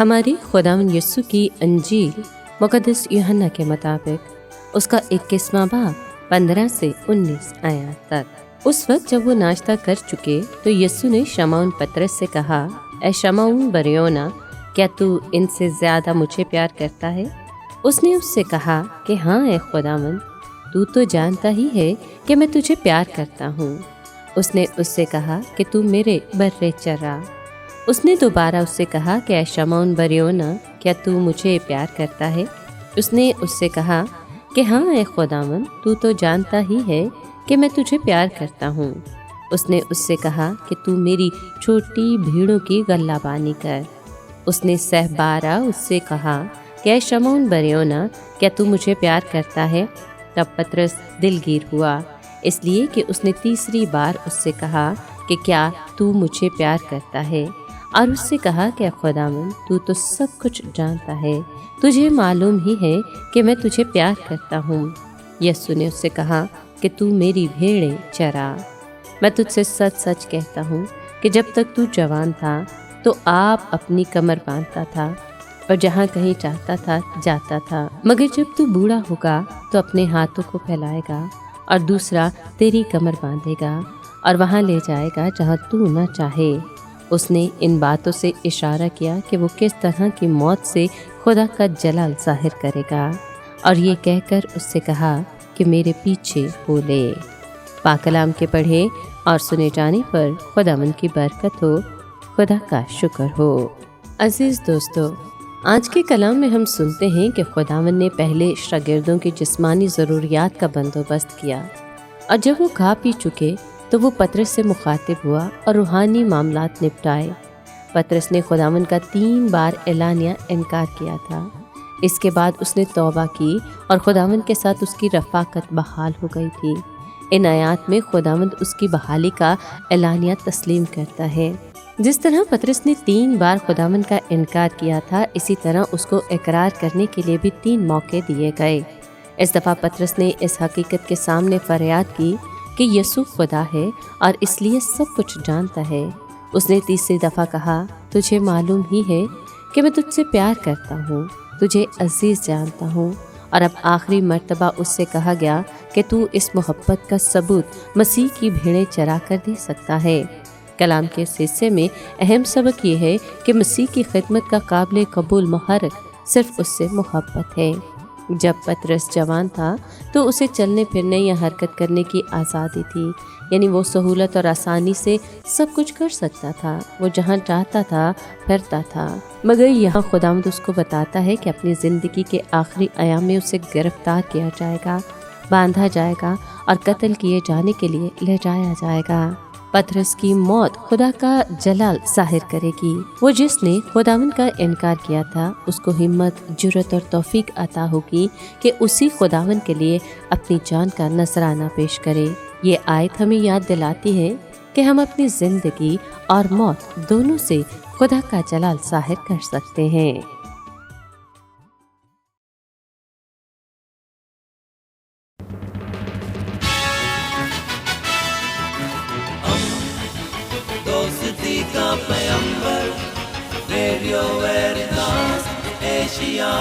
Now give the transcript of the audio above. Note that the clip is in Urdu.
ہماری خداوند یسوع کی انجیل مقدس یوحنا کے مطابق اس کا 21واں باب 15 سے 19 آیات تک۔ اس وقت جب وہ ناشتہ کر چکے تو یسوع نے شمعون پطرس سے کہا، اے شمعون بریونا، کیا تو ان سے زیادہ مجھے پیار کرتا ہے؟ اس نے اس سے کہا کہ ہاں اے خداوند، تو جانتا ہی ہے کہ میں تجھے پیار کرتا ہوں۔ اس نے اس سے کہا کہ تو میرے برے چرا۔ اس نے دوبارہ اس سے کہا کہ اے شمعون بریونا، کیا تو مجھے پیار کرتا ہے؟ اس نے اس سے کہا کہ ہاں اے خداوند، تو جانتا ہی ہے کہ میں تجھے پیار کرتا ہوں۔ اس نے اس سے کہا کہ تو میری چھوٹی بھیڑوں کی غلہ بانی کر۔ اس نے بارہ اس سے کہا کہ اے شمعون بریونا، کیا تو مجھے پیار کرتا ہے؟ تب پطرس دلگیر ہوا، اس لیے کہ اس نے تیسری بار اس سے کہا کہ کیا تو مجھے پیار کرتا ہے؟ اور اس سے کہا کہ خداوند، تو سب کچھ جانتا ہے، تجھے معلوم ہی ہے کہ میں تجھے پیار کرتا ہوں۔ یسوع نے اس سے کہا کہ تو میری بھیڑیں چرا۔ میں تجھ سے سچ سچ کہتا ہوں کہ جب تک تو جوان تھا تو آپ اپنی کمر باندھتا تھا اور جہاں کہیں چاہتا تھا جاتا تھا، مگر جب تو بوڑھا ہوگا تو اپنے ہاتھوں کو پھیلائے گا اور دوسرا تیری کمر باندھے گا اور وہاں لے جائے گا جہاں تو نہ چاہے۔ اس نے ان باتوں سے اشارہ کیا کہ وہ کس طرح کی موت سے خدا کا جلال ظاہر کرے گا، اور یہ کہہ کر اس سے کہا کہ میرے پیچھے ہو لے۔ پاک کلام کے پڑھے اور سنے جانے پر خداوند کی برکت ہو۔ خدا کا شکر ہو۔ عزیز دوستو، آج کے کلام میں ہم سنتے ہیں کہ خداوند نے پہلے شاگردوں کی جسمانی ضروریات کا بندوبست کیا، اور جب وہ کھا پی چکے تو وہ پطرس سے مخاطب ہوا اور روحانی معاملات نپٹائے۔ پطرس نے خداوند کا 3 بار اعلانیہ انکار کیا تھا۔ اس کے بعد اس نے توبہ کی اور خداوند کے ساتھ اس کی رفاقت بحال ہو گئی تھی۔ ان آیات میں خداوند اس کی بحالی کا اعلانیہ تسلیم کرتا ہے۔ جس طرح پطرس نے 3 بار خداوند کا انکار کیا تھا، اسی طرح اس کو اقرار کرنے کے لیے بھی 3 موقع دیے گئے۔ اس دفعہ پطرس نے اس حقیقت کے سامنے فریاد کی کہ یسوع خدا ہے اور اس لیے سب کچھ جانتا ہے۔ اس نے تیسری دفعہ کہا، تجھے معلوم ہی ہے کہ میں تجھ سے پیار کرتا ہوں، تجھے عزیز جانتا ہوں۔ اور اب آخری مرتبہ اس سے کہا گیا کہ تو اس محبت کا ثبوت مسیح کی بھیڑیں چرا کر دے سکتا ہے۔ کلام کے اس حصے میں اہم سبق یہ ہے کہ مسیح کی خدمت کا قابل قبول محرک صرف اس سے محبت ہے۔ جب پطرس جوان تھا تو اسے چلنے پھرنے یا حرکت کرنے کی آزادی تھی، یعنی وہ سہولت اور آسانی سے سب کچھ کر سکتا تھا، وہ جہاں چاہتا تھا پھرتا تھا۔ مگر یہاں خداوند اس کو بتاتا ہے کہ اپنی زندگی کے آخری ایام میں اسے گرفتار کیا جائے گا، باندھا جائے گا اور قتل کیے جانے کے لیے لے جایا جائے گا۔ پطرس کی موت خدا کا جلال ظاہر کرے گی۔ وہ جس نے خداوند کا انکار کیا تھا، اس کو ہمت، جرأت اور توفیق عطا ہوگی کہ اسی خداوند کے لیے اپنی جان کا نذرانہ پیش کرے۔ یہ آیت ہمیں یاد دلاتی ہے کہ ہم اپنی زندگی اور موت دونوں سے خدا کا جلال ظاہر کر سکتے ہیں۔ دوستی کا پیمبر، ریڈیو ویریتاس ایشیا۔